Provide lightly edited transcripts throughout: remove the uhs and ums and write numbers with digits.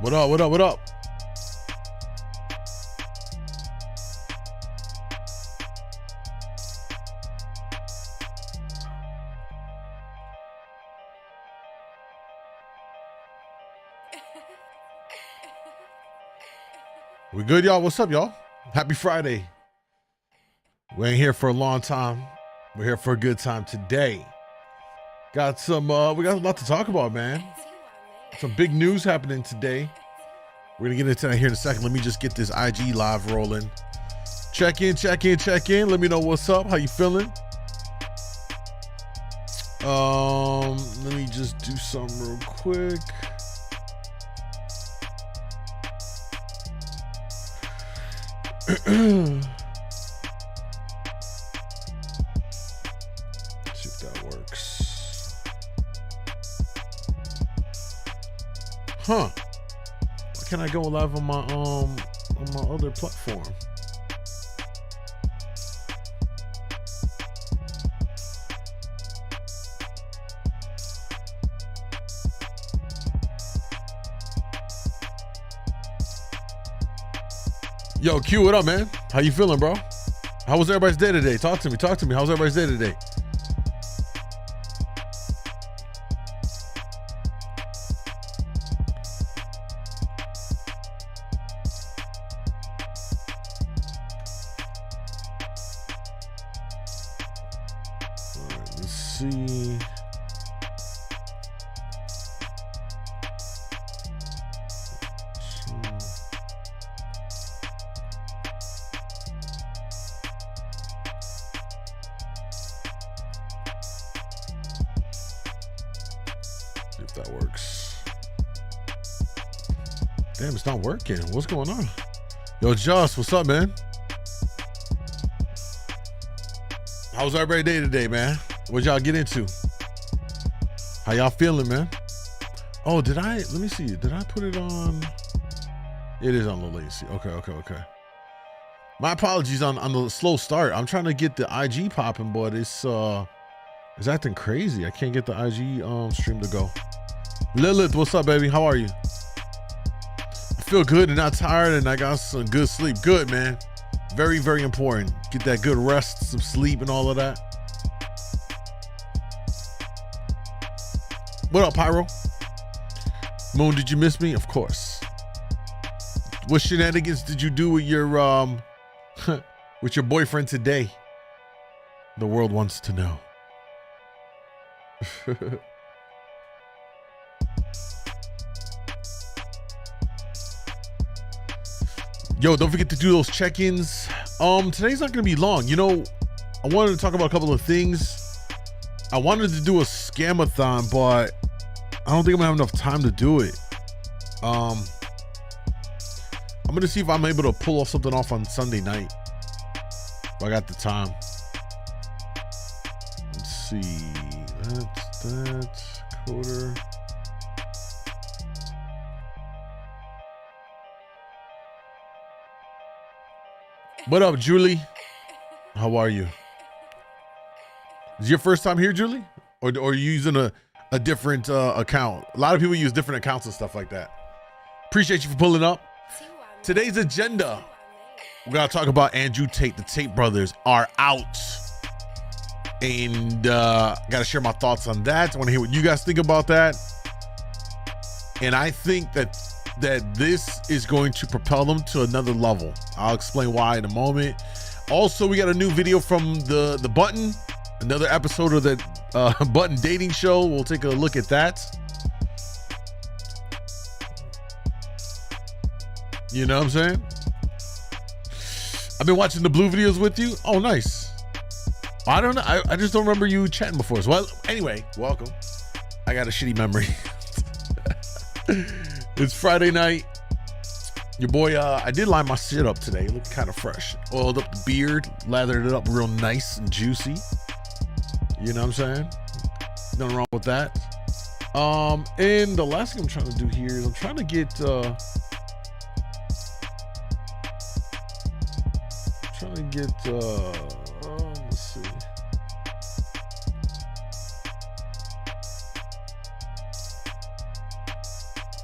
What up? What up? What up? We good, y'all? What's up, y'all? Happy Friday. We ain't here for a long time. We're here for a good time today. Got some, we got a lot to talk about, man. Some big news happening today. We're gonna get into that here in a second. Let me just get this IG live rolling. Check in. Let me know what's up. How you feeling? Let me just do something real quick. See if that works. Huh? Why can't I go live on my other platform? Yo, Q, what up, man? How you feeling, bro? How was everybody's day today? Talk to me. How's everybody's day today? All right, let's see. If that works. Damn, it's not working. What's going on? Yo, Joss, what's up, man? How was everybody's day today, man? What'd y'all get into? How y'all feeling, man? Oh, let me see. Did I put it on? It is on low latency. Okay. My apologies on the slow start. I'm trying to get the IG popping, but it's acting crazy. I can't get the IG stream to go. Lilith, what's up, baby? How are you? I feel good and not tired, and I got some good sleep. Good, man. Very, very important. Get that good rest, some sleep, and all of that. What up, Pyro? Moon, did you miss me? Of course. What shenanigans did you do with your with your boyfriend today? The world wants to know. Yo, don't forget to do those check-ins. Today's not gonna be long. You know, I wanted to talk about a couple of things. I wanted to do a scamathon, but I don't think I'm gonna have enough time to do it. I'm gonna see if I'm able to pull something off on Sunday night. If I got the time. Let's see. That's that coder. What up, Julie? How are you? Is your first time here, Julie? Or are you using a different account? A lot of people use different accounts and stuff like that. Appreciate you for pulling up. Today's agenda, we're gonna talk about Andrew Tate. The Tate brothers are out. And gotta share my thoughts on that. I wanna hear what you guys think about that. And I think that this is going to propel them to another level. I'll explain why in a moment. Also, we got a new video from the Button, another episode of the Button dating show. We'll take a look at that. You know what I'm saying? I've been watching the Blue videos with you. Oh, nice. I don't know. I just don't remember you chatting before. So, well, anyway, welcome. I got a shitty memory. It's Friday night. Your boy, I did line my shit up today. Looked kind of fresh. Oiled up the beard, lathered it up real nice and juicy. You know what I'm saying? Nothing wrong with that. And the last thing I'm trying to do here is I'm trying to get let's see.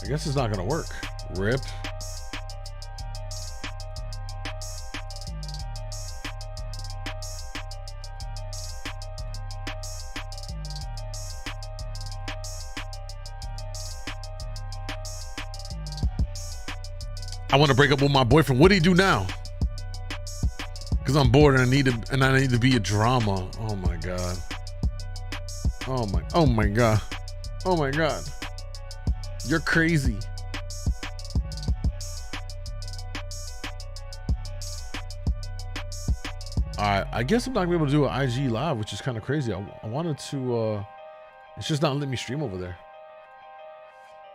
I guess it's not gonna work. Rip. I want to break up with my boyfriend. What do you do now? Because I'm bored and I need to be a drama. Oh my god. Oh my god. Oh my god. You're crazy. Alright, I guess I'm not gonna be able to do an IG live, which is kind of crazy. I wanted to it's just not letting me stream over there.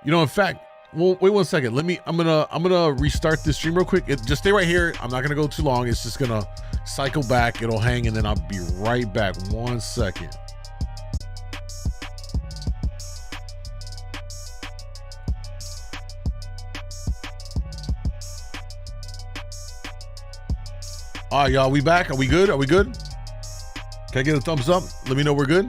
You know, in fact, well, wait 1 second. I'm gonna restart this stream real quick. Just stay right here. I'm not gonna go too long. It's just gonna cycle back. It'll hang, and then I'll be right back. 1 second. All right, y'all. We back? Are we good? Are we good? Can I get a thumbs up? Let me know we're good.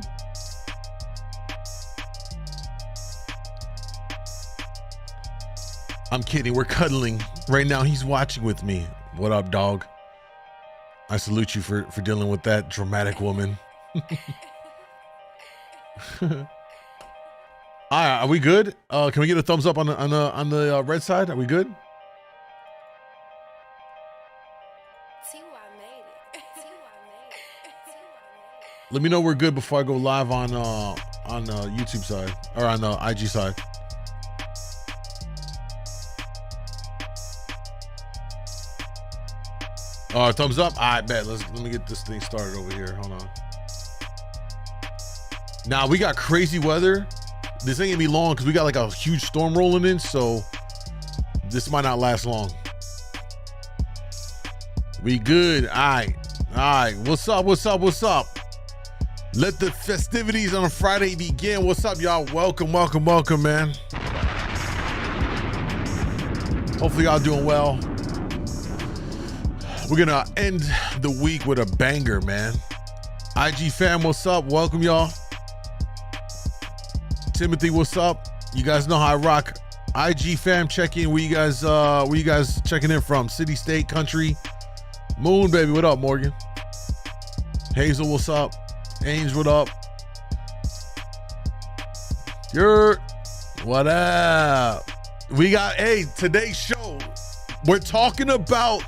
I'm kidding. We're cuddling right now. He's watching with me. What up, dog? I salute you for dealing with that dramatic woman. All right, are we good? Can we get a thumbs up on the red side? Are we good? Let me know we're good before I go live on YouTube side or on the IG side. Thumbs up. I bet. Let me get this thing started over here. Hold on. Now we got crazy weather. This ain't gonna be long because we got like a huge storm rolling in, so this might not last long. We good. All right. What's up? Let the festivities on a Friday begin. What's up, y'all? Welcome, man. Hopefully y'all doing well. We're gonna end the week with a banger, man. IG fam, what's up? Welcome, y'all. Timothy, what's up? You guys know how I rock. IG fam, check in. Where you guys checking in from? City, state, country? Moon, baby, what up, Morgan? Hazel, what's up? Angel, what up? What up? We got, today's show, we're talking about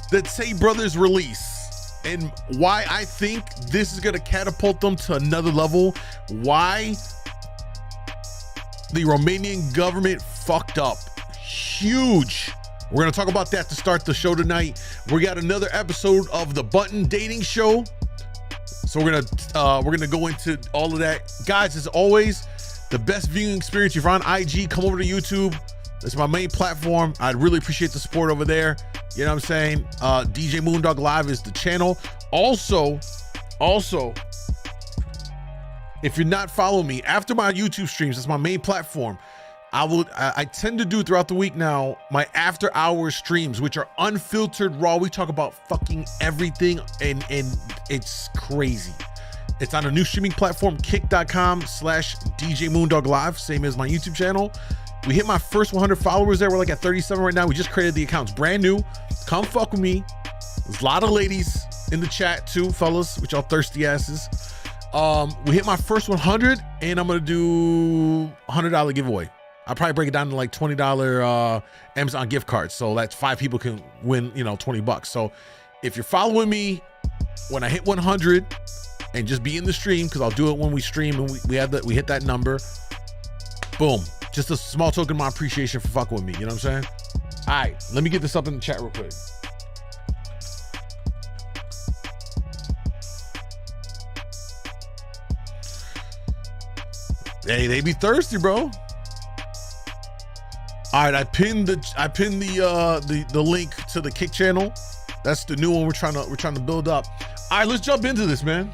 the Tate brothers release and why I think this is going to catapult them to another level. Why the Romanian government fucked up. Huge. We're going to talk about that to start the show tonight. We got another episode of the Button Dating Show. So we're gonna go into all of that. Guys, as always, the best viewing experience. If you're on IG, come over to YouTube. It's my main platform. I'd really appreciate the support over there. You know what I'm saying? DJ MoonDawg Live is the channel. Also, if you're not following me, after my YouTube streams, that's my main platform. I tend to do throughout the week now my after hours streams, which are unfiltered, raw. We talk about fucking everything, and it's crazy. It's on a new streaming platform, kick.com/djmoondawglive, same as my YouTube channel. We hit my first 100 followers there. We're like at 37 right now. We just created the accounts, brand new. Come fuck with me. There's a lot of ladies in the chat too, fellas, with y'all thirsty asses. We hit my first 100, and I'm gonna do $100 giveaway. I'll probably break it down to like $20 Amazon gift cards. So that's 5 people can win, $20. So if you're following me, when I hit 100 and just be in the stream, because I'll do it when we stream and we hit that number, boom. Just a small token of my appreciation for fucking with me. You know what I'm saying? All right, let me get this up in the chat real quick. Hey, they be thirsty, bro. All right, I pinned the link to the Kick channel. That's the new one we're trying to build up. All right, let's jump into this, man.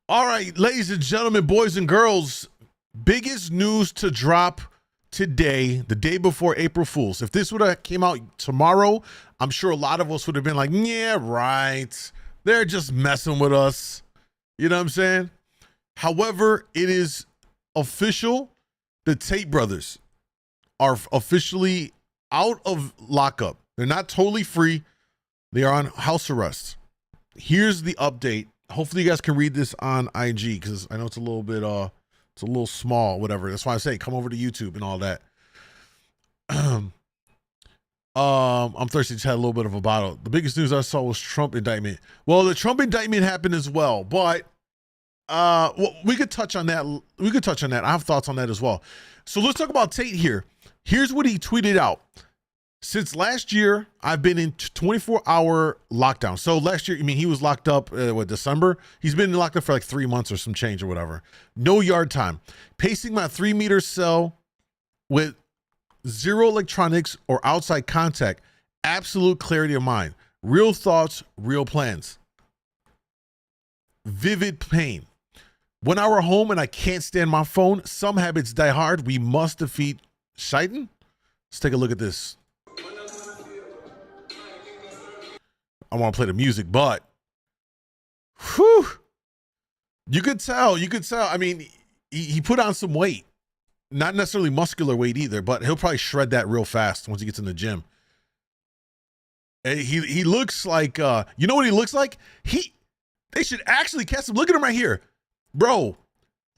All right, ladies and gentlemen, boys and girls, biggest news to drop today, the day before April Fool's. If this would have came out tomorrow, I'm sure a lot of us would have been like, yeah, right. They're just messing with us. You know what I'm saying? However, it is official. The Tate brothers are officially out of lockup. They're not totally free. They are on house arrest. Here's the update. Hopefully you guys can read this on IG because I know it's a little bit it's a little small, whatever. That's why I say come over to YouTube and all that. I'm thirsty. Just had a little bit of a bottle. The biggest news I saw was Trump indictment. Well, the Trump indictment happened as well, but well, we could touch on that. We could touch on that. I have thoughts on that as well. So let's talk about Tate here. Here's what he tweeted out. Since last year, I've been in 24-hour lockdown. So last year, I mean, he was locked up, December? He's been locked up for like 3 months or some change or whatever. No yard time. Pacing my 3-meter cell with zero electronics or outside contact. Absolute clarity of mind. Real thoughts, real plans. Vivid pain. When I were home and I can't stand my phone, some habits die hard. We must defeat Shaitan. Let's take a look at this. I want to play the music, but whew, you could tell. I mean, he put on some weight, not necessarily muscular weight either, but he'll probably shred that real fast once he gets in the gym. And he looks like, you know what he looks like? They should actually cast him. Look at him right here, bro.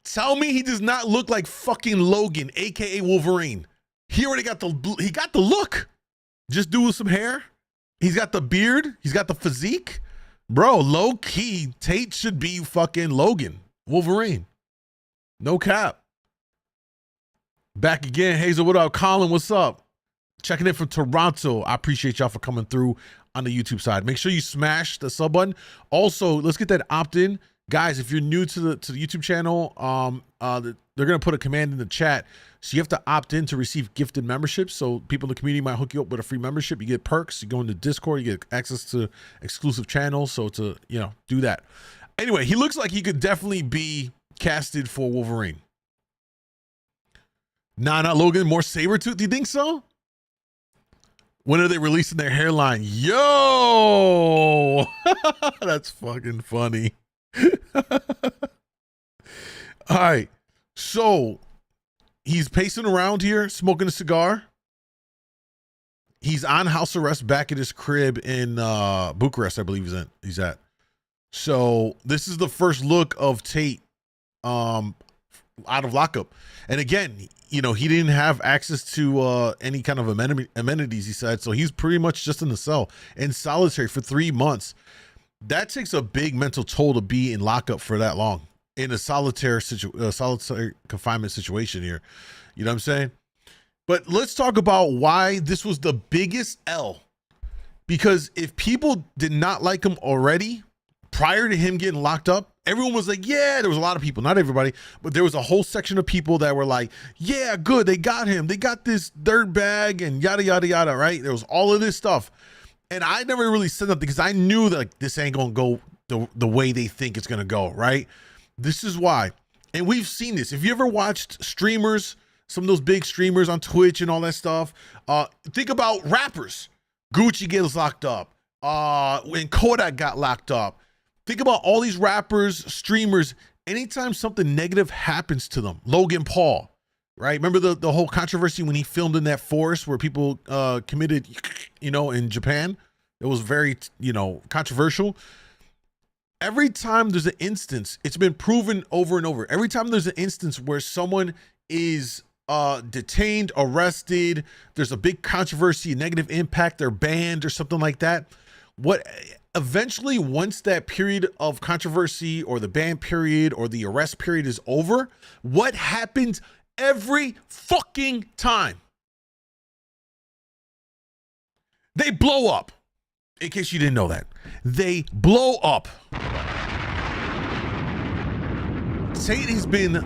Tell me he does not look like fucking Logan, aka Wolverine. He already got the look. Just do with some hair. He's got the beard. He's got the physique. Bro, low key, Tate should be fucking Logan, Wolverine. No cap. Back again. Hazel, what up? Colin, what's up? Checking in from Toronto. I appreciate y'all for coming through on the YouTube side. Make sure you smash the sub button. Also, let's get that opt-in. Guys, if you're new to the YouTube channel, they're going to put a command in the chat. So you have to opt in to receive gifted memberships. So people in the community might hook you up with a free membership. You get perks. You go into Discord. You get access to exclusive channels. So to, do that. Anyway, he looks like he could definitely be casted for Wolverine. Nah, not Logan. More Sabretooth. Do you think so? When are they releasing their hairline? Yo! That's fucking funny. All right. So he's pacing around here, smoking a cigar. He's on house arrest back at his crib in Bucharest, I believe he's at. So this is the first look of Tate out of lockup. And again, he didn't have access to any kind of amenities, he said. So he's pretty much just in the cell in solitary for 3 months. That takes a big mental toll to be in lockup for that long in a solitary confinement situation here. You know what I'm saying? But let's talk about why this was the biggest L. Because if people did not like him already prior to him getting locked up, everyone was like, yeah, there was a lot of people, not everybody, but there was a whole section of people that were like, yeah, good, they got him. They got this dirt bag and yada, yada, yada, right? There was all of this stuff. And I never really said nothing because I knew that like, this ain't going to go the way they think it's going to go, right? This is why. And we've seen this. If you ever watched streamers, some of those big streamers on Twitch and all that stuff, think about rappers. Gucci gets locked up. When Kodak got locked up. Think about all these rappers, streamers. Anytime something negative happens to them, Logan Paul, right? Remember the whole controversy when he filmed in that forest where people committed, in Japan? It was very, controversial. Every time there's an instance, it's been proven over and over. Every time there's an instance where someone is detained, arrested, there's a big controversy, a negative impact, they're banned or something like that. Eventually, once that period of controversy or the ban period or the arrest period is over, what happens every fucking time? They blow up. In case you didn't know that. They blow up. Tate has been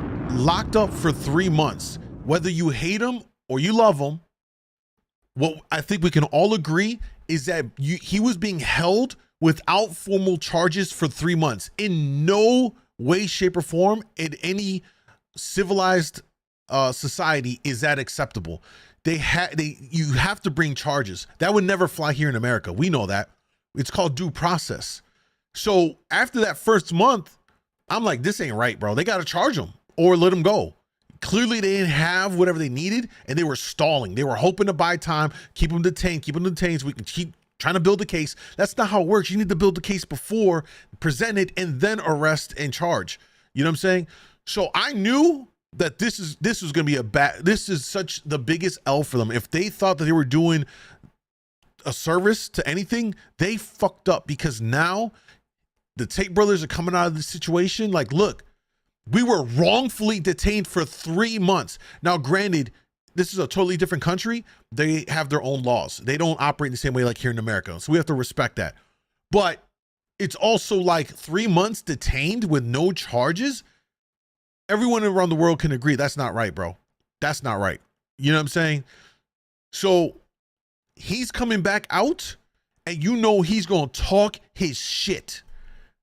locked up for 3 months. Whether you hate him or you love him, what I think we can all agree is that he was being held without formal charges for 3 months. In no way, shape, or form in any civilized society is that acceptable. You have to bring charges. That would never fly here in America. We know that. It's called due process. So after that first month, I'm like, this ain't right, bro. They got to charge them or let them go. Clearly, they didn't have whatever they needed, and they were stalling. They were hoping to buy time, keep them detained so we can keep trying to build a case. That's not how it works. You need to build the case before, present it, and then arrest and charge. You know what I'm saying? So I knew that this was going to be this is such the biggest L for them. If they thought that they were doing a service to anything, they fucked up, because now the Tate brothers are coming out of the situation like, look, we were wrongfully detained for 3 months. Now, granted, this is a totally different country. They have their own laws. They don't operate the same way like here in America. So we have to respect that. But it's also like 3 months detained with no charges. Everyone around the world can agree that's not right, bro. That's not right. You know what I'm saying? So he's coming back out, and you know he's going to talk his shit.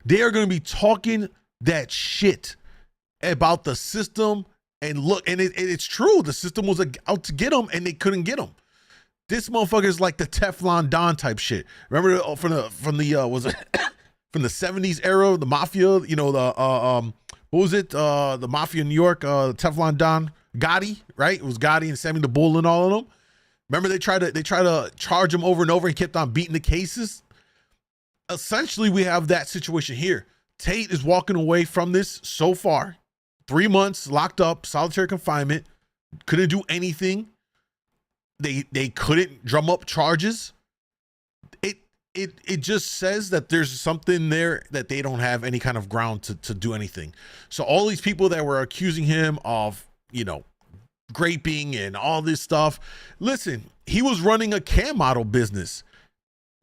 They are going to be talking that shit about the system. And look, and it's true. The system was out to get him, and they couldn't get him. This motherfucker is like the Teflon Don type shit. Remember from the was it from the 70s era, the mafia, you know, the what was it? The mafia in New York, Teflon Don, Gotti, right? It was Gotti and Sammy the Bull and all of them. Remember they tried to charge him over and over and kept on beating the cases. Essentially, we have that situation here. Tate is walking away from this so far. 3 months locked up, solitary confinement, couldn't do anything. They couldn't drum up charges. It just says that there's something there that they don't have any kind of ground to do anything. So all these people that were accusing him of, you know, graping and all this stuff. Listen, he was running a cam model business.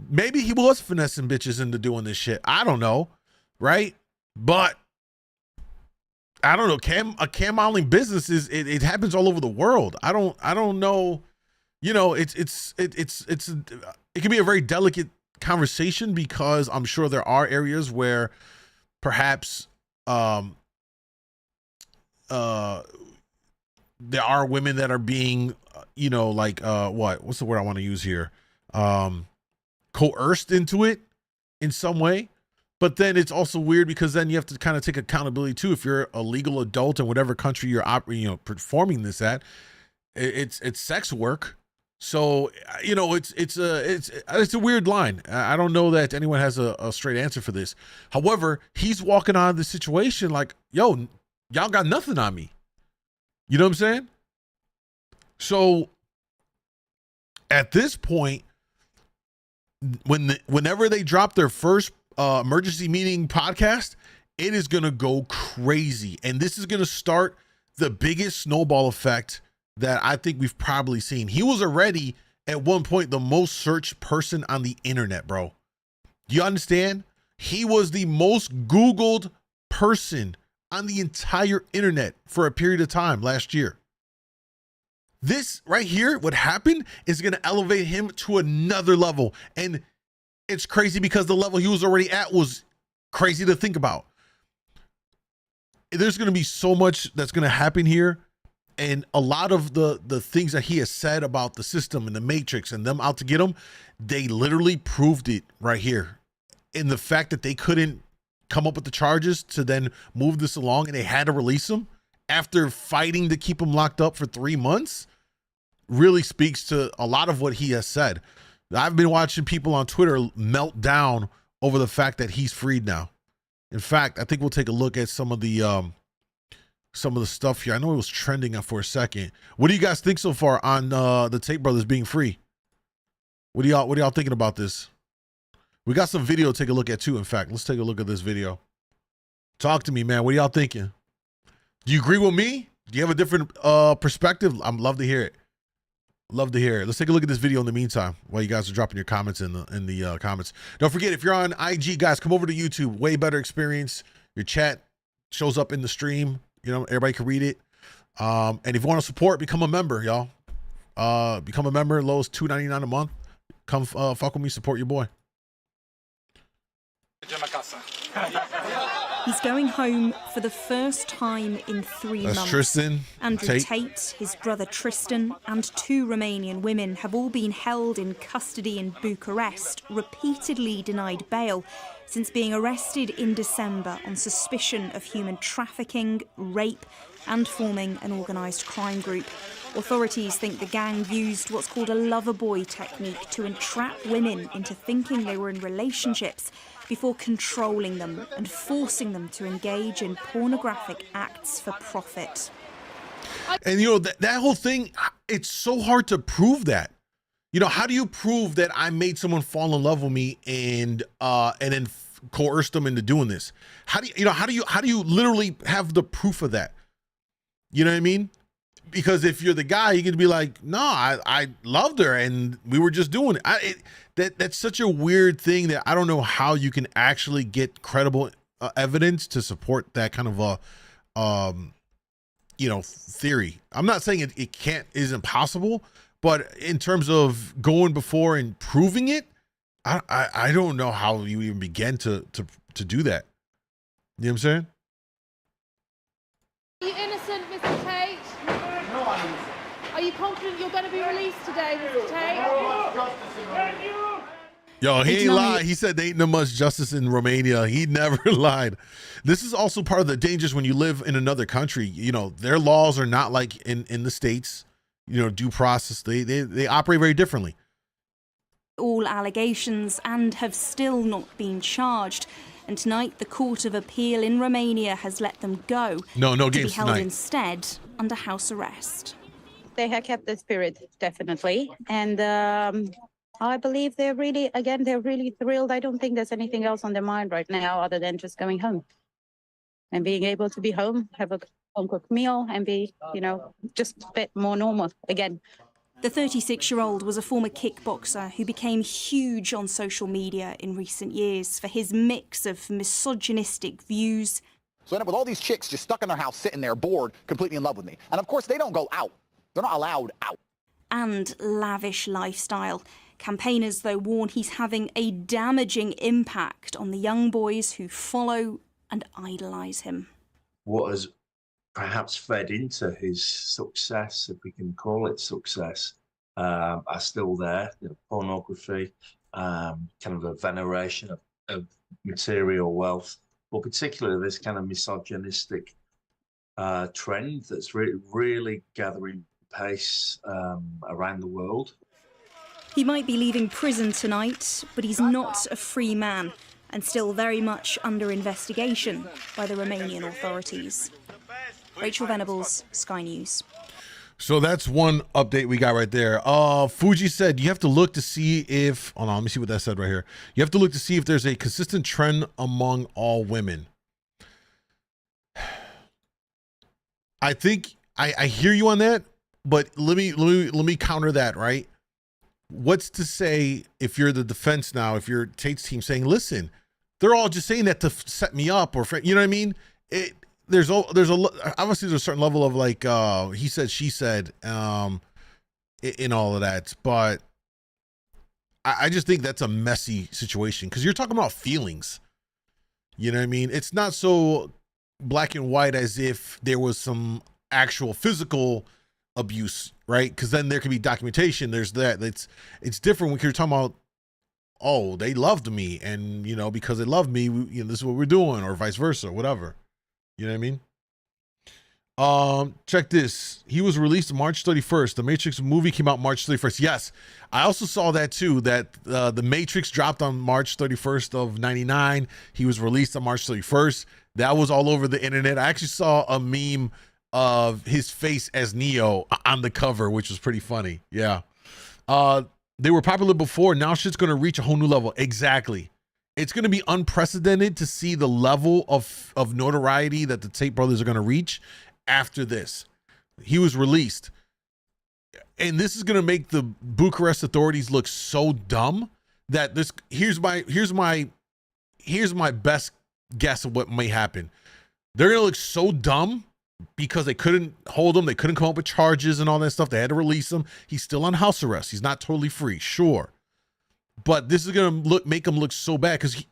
Maybe he was finessing bitches into doing this shit. I don't know, right? But I don't know. A cam modeling business it happens all over the world. I don't know. You know, it can be a very delicate conversation, because I'm sure there are areas where perhaps there are women that are being, you know, like what's the word I want to use here? Coerced into it in some way. But then it's also weird, because then you have to kind of take accountability too. If you're a legal adult in whatever country you're performing this at, it's sex work. So, you know, it's a weird line. I don't know that anyone has a straight answer for this. However, he's walking out of the situation like, yo, y'all got nothing on me. You know what I'm saying? So at this point, whenever they drop their first emergency meeting podcast, it is going to go crazy. And this is going to start the biggest snowball effect that I think we've probably seen. He was already at one point the most searched person on the internet, bro. Do you understand? He was the most Googled person on the entire internet for a period of time last year. This right here, what happened, is going to elevate him to another level. And it's crazy because the level he was already at was crazy to think about. There's going to be so much that's going to happen here. And a lot of the things that he has said about the system and the matrix and them out to get him, they literally proved it right here. In the fact that they couldn't come up with the charges to then move this along, and they had to release him after fighting to keep him locked up for 3 months, really speaks to a lot of what he has said. I've been watching people on Twitter melt down over the fact that he's freed now. In fact, I think we'll take a look at some of the stuff here. I know it was trending for a second. What do you guys think so far on the Tate brothers being free? What are y'all thinking about this? We got some video to take a look at too. In fact, let's take a look at this video. Talk to me, man. What are y'all thinking? Do you agree with me? Do you have a different perspective? I'd love to hear it. Love to hear it. Let's take a look at this video in the meantime while you guys are dropping your comments in the comments. Don't forget, if you're on IG, guys, come over to YouTube. Way better experience. Your chat shows up in the stream. You know, everybody can read it. And if you want to support, become a member, y'all. Become a member. Low is $2.99 a month. Come fuck with me. Support your boy. He's going home for the first time in 3 months. Tristan, Andrew Tate, his brother Tristan, and 2 Romanian women have all been held in custody in Bucharest, repeatedly denied bail, since being arrested in December on suspicion of human trafficking, rape, and forming an organised crime group. Authorities think the gang used what's called a lover boy technique to entrap women into thinking they were in relationships before controlling them and forcing them to engage in pornographic acts for profit. And, you know, that whole thing, it's so hard to prove that. You know, how do you prove that I made someone fall in love with me and then coerced them into doing this? How do you literally have the proof of that? You know what I mean? Because if you're the guy, you can be like, no, I loved her and we were just doing it. That's such a weird thing that I don't know how you can actually get credible evidence to support that kind of a, theory. I'm not saying it isn't possible, but in terms of going before and proving it, I don't know how you even begin to do that. You know what I'm saying? Are you innocent, Mr. Tate? No, I'm innocent. Are you confident you're going to be released today, Mr. Tate? Yo, he ain't lied. He said there ain't no much justice in Romania. He never lied. This is also part of the dangers when you live in another country. You know, their laws are not like in the States, you know, due process. They operate very differently. All allegations and have still not been charged. And tonight, the Court of Appeal in Romania has let them go. No to games be held tonight. Instead under house arrest. They have kept the spirit, definitely. And I believe they're really thrilled. I don't think there's anything else on their mind right now other than just going home and being able to be home, have a home-cooked meal and be, just a bit more normal again. The 36-year-old was a former kickboxer who became huge on social media in recent years for his mix of misogynistic views. So I end up with all these chicks just stuck in their house, sitting there, bored, completely in love with me. And of course, they don't go out. They're not allowed out. And lavish lifestyle. Campaigners, though, warn he's having a damaging impact on the young boys who follow and idolise him. What has perhaps fed into his success, if we can call it success, are still there. Pornography, kind of a veneration of material wealth, but particularly this kind of misogynistic trend that's really gathering pace around the world. He might be leaving prison tonight, but he's not a free man and still very much under investigation by the Romanian authorities. Rachel Venables, Sky News. So that's one update we got right there. Fuji said you have to look to see if, hold on, let me see what that said right here. You have to look to see if there's a consistent trend among all women. I think I hear you on that, but let me counter that, right? What's to say if you're the defense now, if you're Tate's team saying, listen, they're all just saying that to set me up, or, you know what I mean? There's obviously there's a certain level of like he said, she said, in all of that, but I just think that's a messy situation because you're talking about feelings. You know what I mean? It's not so black and white as if there was some actual physical abuse, right? Because then there could be documentation. There's that. It's different when you're talking about, oh, they loved me, and because they loved me, this is what we're doing, or vice versa, whatever. You know what I mean? Check this. He was released March 31st. The Matrix movie came out March 31st. Yes, I also saw that too, that The Matrix dropped on March 31st of 99. He was released on March 31st. That was all over the internet. I actually saw a meme of his face as Neo on the cover, which was pretty funny. Yeah. They were popular before. Now shit's going to reach a whole new level. Exactly. It's going to be unprecedented to see the level of notoriety that the Tate brothers are going to reach after this. He was released. And this is going to make the Bucharest authorities look so dumb that here's my best guess of what may happen. They're going to look so dumb because they couldn't hold him. They couldn't come up with charges and all that stuff. They had to release him. He's still on house arrest. He's not totally free. Sure. But this is going to make him look so bad because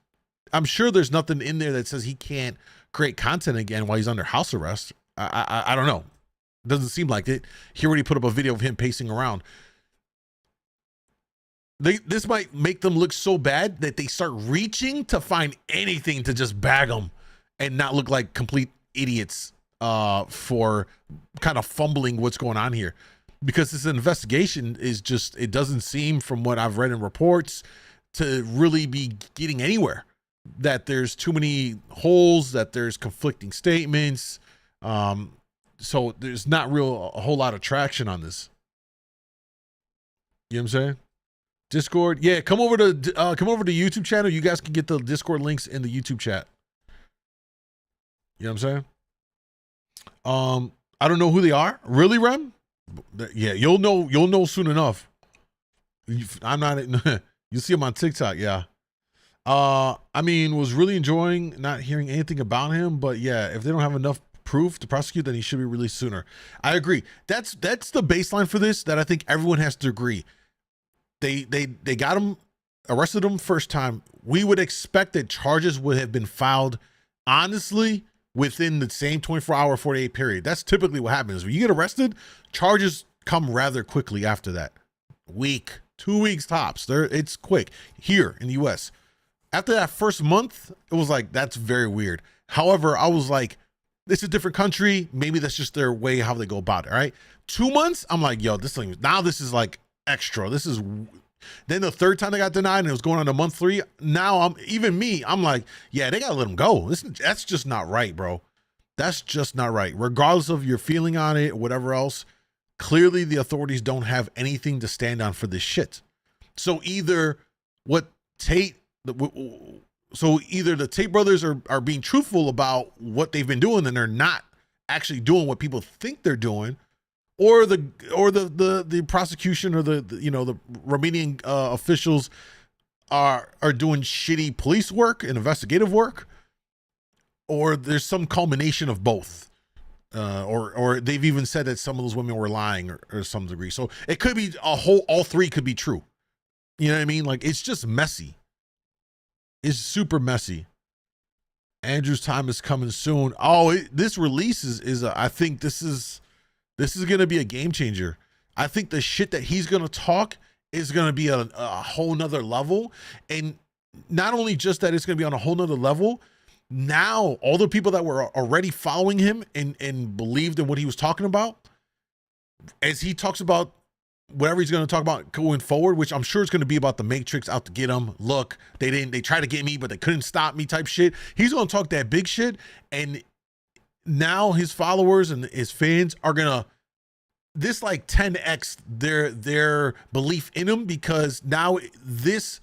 I'm sure there's nothing in there that says he can't create content again while he's under house arrest. I don't know. Doesn't seem like it. He already put up a video of him pacing around. This might make them look so bad that they start reaching to find anything to just bag them and not look like complete idiots for kind of fumbling what's going on here. Because this investigation is just, it doesn't seem from what I've read in reports to really be getting anywhere. That there's too many holes, that there's conflicting statements. So there's not a whole lot of traction on this. You know what I'm saying? Discord. Yeah, come over to the YouTube channel. You guys can get the Discord links in the YouTube chat. You know what I'm saying? I don't know who they are. Really, Rem? Yeah, you'll know soon enough. I'm not you'll see him on TikTok, yeah. I mean, was really enjoying not hearing anything about him, but yeah, if they don't have enough proof to prosecute, then he should be released sooner. I agree. That's the baseline for this that I think everyone has to agree. They got him, arrested him first time. We would expect that charges would have been filed, honestly, within the same 24-hour, 48 period. That's typically what happens. When you get arrested, charges come rather quickly after that. Week, 2 weeks tops. It's quick here in the US. After that first month, it was like, that's very weird. However, I was like, this is a different country. Maybe that's just their way, how they go about it. All right. 2 months. I'm like, yo, this is like extra. Then the third time they got denied and it was going on to month 3. Now I'm like, yeah, they got to let him go. That's just not right, bro. That's just not right. Regardless of your feeling on it or whatever else, clearly the authorities don't have anything to stand on for this shit. So either the Tate brothers are being truthful about what they've been doing and they're not actually doing what people think they're doing, or the prosecution or the Romanian officials are doing shitty police work and investigative work, or there's some culmination of both, or they've even said that some of those women were lying or some degree. So it could be all three could be true. You know what I mean? Like, it's just messy. It's super messy. Andrew's time is coming soon. This release is I think this is going to be a game changer. I think the shit that he's going to talk is going to be a whole nother level. And not only just that, it's going to be on a whole nother level. Now, all the people that were already following him and believed in what he was talking about, as he talks about whatever he's going to talk about going forward, which I'm sure it's going to be about the Matrix out to get him. Look, they tried to get me, but they couldn't stop me type shit. He's going to talk that big shit. And now his followers and his fans are going to, this like 10x their belief in him, because now this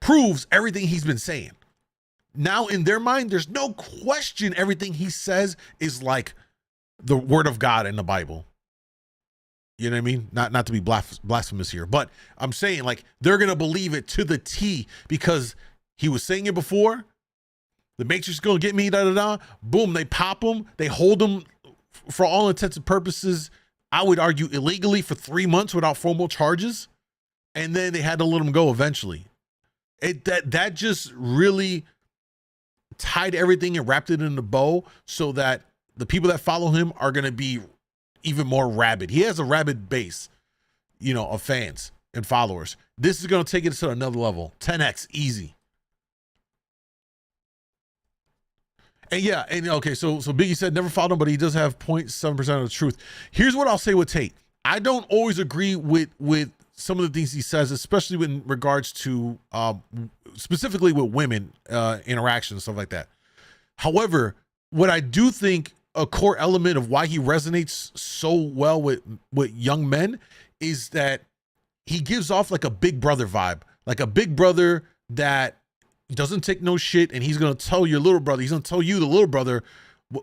proves everything he's been saying. Now in their mind, there's no question everything he says is like the word of God in the Bible. You know what I mean? Not to be blasphemous here, but I'm saying, like, they're going to believe it to the T because he was saying it before. The Matrix is going to get me, Boom, they pop him. They hold him for all intents and purposes, I would argue illegally, for 3 months without formal charges. And then they had to let him go eventually. That just really tied everything and wrapped it in a bow so that the people that follow him are going to be even more rabid. He has a rabid base, of fans and followers. This is going to take it to another level. 10x, easy. And yeah, and okay, so Biggie said never followed him, but he does have 0.7% of the truth. Here's what I'll say with Tate. I don't always agree with some of the things he says, especially in regards to specifically with women interactions, stuff like that. However, what I do think a core element of why he resonates so well with young men is that he gives off like a big brother vibe, like a big brother that doesn't take no shit, and he's going to tell your little brother, he's going to tell you, the little brother,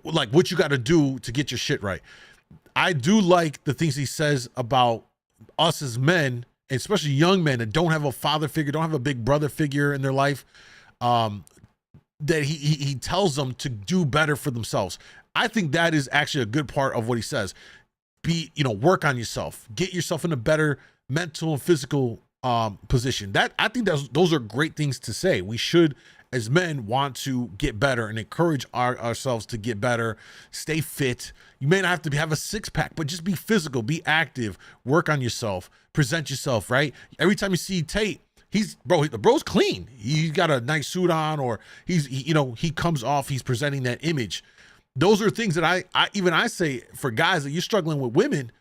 like what you got to do to get your shit right. I do like the things he says about us as men, especially young men that don't have a father figure, don't have a big brother figure in their life, that he tells them to do better for themselves. I think that is actually a good part of what he says. Work on yourself, get yourself in a better mental and physical position. That I think those are great things to say. We should as men want to get better and encourage ourselves to get better, stay fit. You may not have to have a six-pack, but just be physical, be active, work on yourself, present yourself, right? Every time you see Tate, the bro's clean. He's got a nice suit on, or he comes off, he's presenting that image. Those are things that I say for guys that you're struggling with women.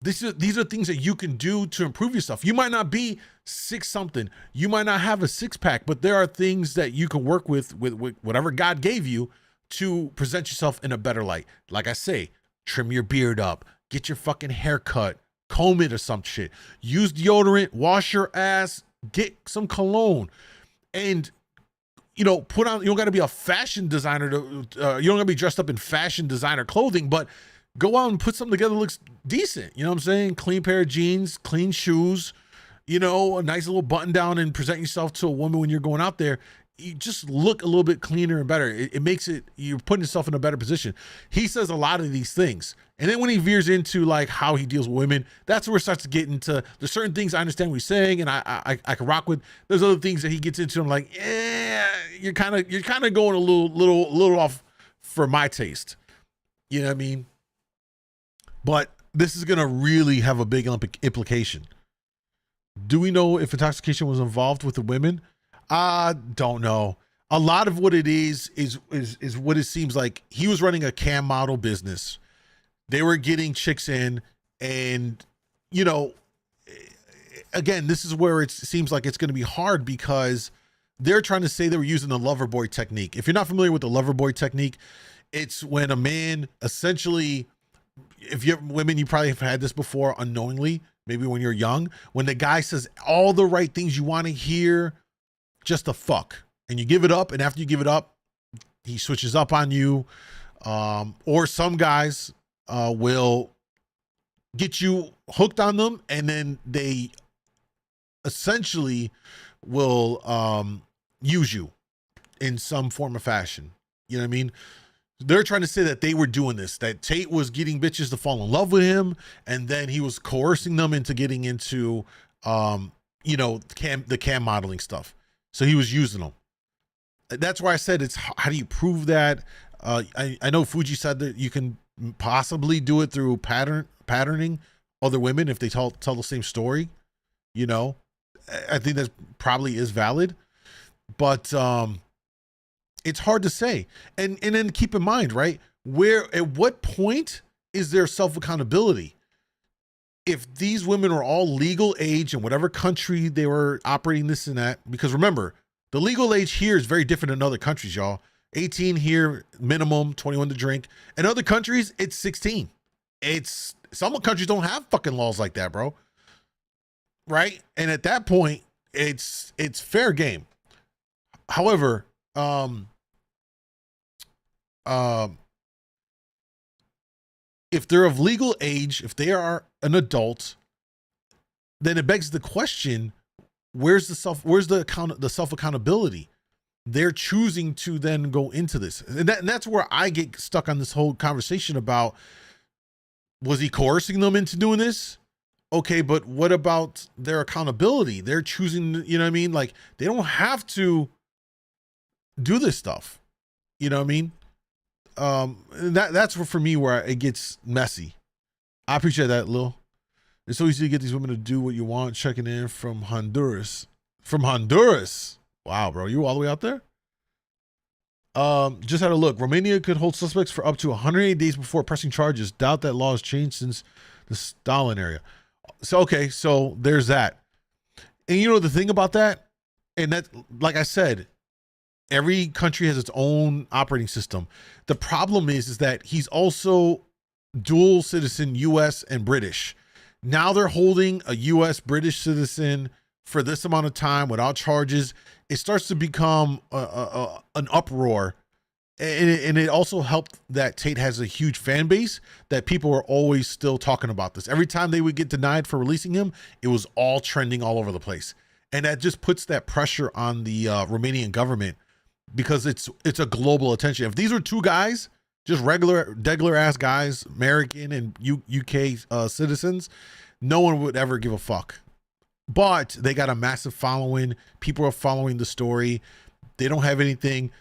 These are things that you can do to improve yourself. You might not be 6-something. You might not have a six-pack, but there are things that you can work with whatever God gave you to present yourself in a better light. Like I say, trim your beard up, get your fucking hair cut, comb it or some shit. Use deodorant, wash your ass, get some cologne, and put on. You don't got to be a fashion designer you don't got to be dressed up in fashion designer clothing, but go out and put something together that looks decent. You know what I'm saying? Clean pair of jeans, clean shoes, a nice little button down, and present yourself to a woman when you're going out there. You just look a little bit cleaner and better. It makes it, you're putting yourself in a better position. He says a lot of these things. And then when he veers into like how he deals with women, that's where it starts to get into, there's certain things I understand what he's saying and I can rock with. There's other things that he gets into. I'm like, you're kind of going a little off for my taste. You know what I mean? But this is going to really have a big implication. Do we know if intoxication was involved with the women? I don't know. A lot of what it is what it seems like. He was running a cam model business. They were getting chicks in, and again, this is where it seems like it's going to be hard because they're trying to say they were using the lover boy technique. If you're not familiar with the lover boy technique, it's when a man essentially, if you have women, you probably have had this before unknowingly, maybe when you're young, when the guy says all the right things you want to hear, just to fuck, and you give it up, and after you give it up, he switches up on you. Or some guys will get you hooked on them, and then they essentially will use you in some form or fashion. You know what I mean? They're trying to say that they were doing this, that Tate was getting bitches to fall in love with him, and then he was coercing them into getting into the cam modeling stuff. So he was using them. That's why I said it's, how do you prove that? I know Fuji said that you can possibly do it through patterning other women if they tell the same story. I think that probably is valid, but it's hard to say. And then keep in mind, right? At what point is there self-accountability? If these women are all legal age in whatever country they were operating this and that, because remember, the legal age here is very different in other countries, y'all. 18 here, minimum, 21 to drink. In other countries, it's 16. Some countries don't have fucking laws like that, bro. Right? And at that point, it's fair game. However, if they're of legal age, if they are an adult, then it begs the question, where's the self accountability? They're choosing to then go into this. And that's where I get stuck on this whole conversation about, was he coercing them into doing this? Okay, but what about their accountability? They're choosing, you know what I mean? Like, they don't have to do this stuff. You know what I mean? That's for me where it gets messy. I appreciate that, Lil. It's so easy to get these women to do what you want. Checking in from Honduras. From Honduras. Wow, bro. You all the way out there? Just had a look. Romania could hold suspects for up to 180 days before pressing charges. Doubt that law has changed since the Stalin area. So, okay. So there's that. And you know the thing about that? And that, like I said, every country has its own operating system. The problem is that he's also dual citizen, U.S. and British. Now they're holding a U.S. British citizen for this amount of time without charges. It starts to become an uproar. And it also helped that Tate has a huge fan base, that people are always still talking about this. Every time they would get denied for releasing him, it was all trending all over the place. And that just puts that pressure on the Romanian government, because it's a global attention. If these were two guys, just regular ass guys, American and UK citizens, no one would ever give a fuck. But they got a massive following. People are following the story. They don't have anything.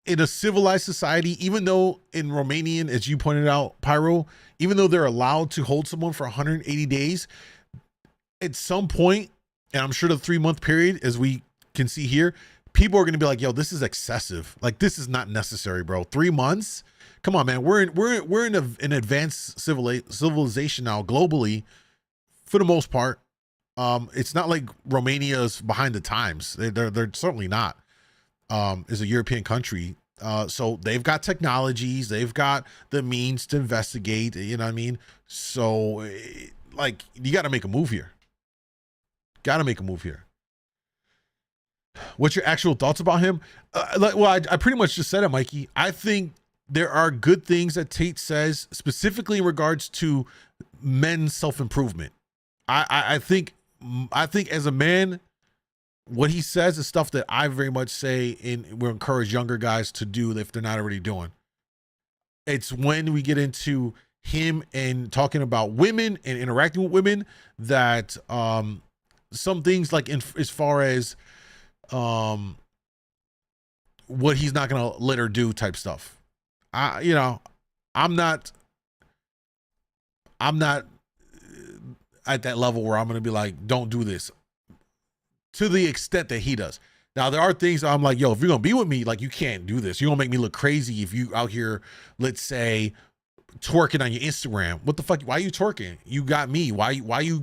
In a civilized society, even though in Romanian, as you pointed out, Pyro, even though they're allowed to hold someone for 180 days, at some point, and I'm sure the 3-month period, as we can see here, people are going to be like, yo, this is excessive. Like, this is not necessary, bro. 3 months? Come on, man. We're in an advanced civilization now globally, for the most part. It's not like Romania's behind the times. They're certainly not. Is a European country. So they've got technologies, they've got the means to investigate, you know what I mean? So like, you got to make a move here. Got to make a move here. What's your actual thoughts about him? I pretty much just said it, Mikey. I think there are good things that Tate says, specifically in regards to men's self-improvement. I think as a man, what he says is stuff that I very much say and will encourage younger guys to do if they're not already doing. It's when we get into him and talking about women and interacting with women that some things like as far as what he's not gonna let her do type stuff. I'm not at that level where I'm gonna be like, don't do this, to the extent that he does. Now, there are things I'm like, yo, if you're gonna be with me, like, you can't do this. You're gonna make me look crazy if you out here, let's say, twerking on your Instagram. What the fuck? Why are you twerking? You got me. Why you're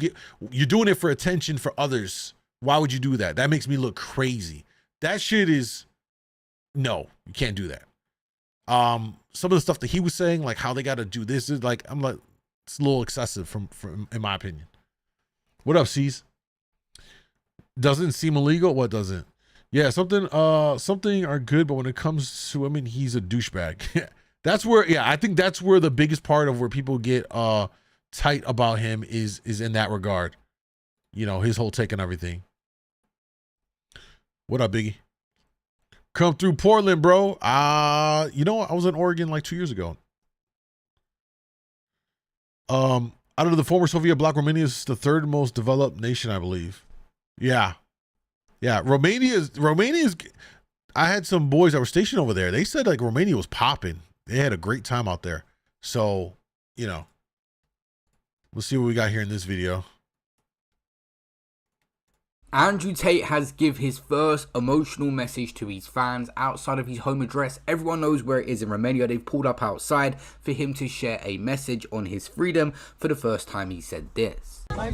doing it for attention for others. Why would you do that? That makes me look crazy. That shit is, no, you can't do that. Some of the stuff that he was saying, like how they got to do this, is like, I'm like, it's a little excessive from in my opinion. What up, C's? Doesn't seem illegal. What doesn't? Yeah, something are good, but when it comes to women, he's a douchebag. That's where, yeah, I think that's where the biggest part of where people get tight about him is in that regard. You know, his whole take and everything. What up, Biggie? Come through Portland, bro. You know what? I was in Oregon like 2 years ago. Out of the former Soviet bloc, Romania is the third most developed nation, I believe. Yeah. Romania's. I had some boys that were stationed over there. They said like Romania was popping. They had a great time out there. So, you know, let's see what we got here in this video. Andrew Tate has give his first emotional message to his fans outside of his home address. Everyone knows where it is in Romania. They've pulled up outside for him to share a message on his freedom. For the first time, he said this. I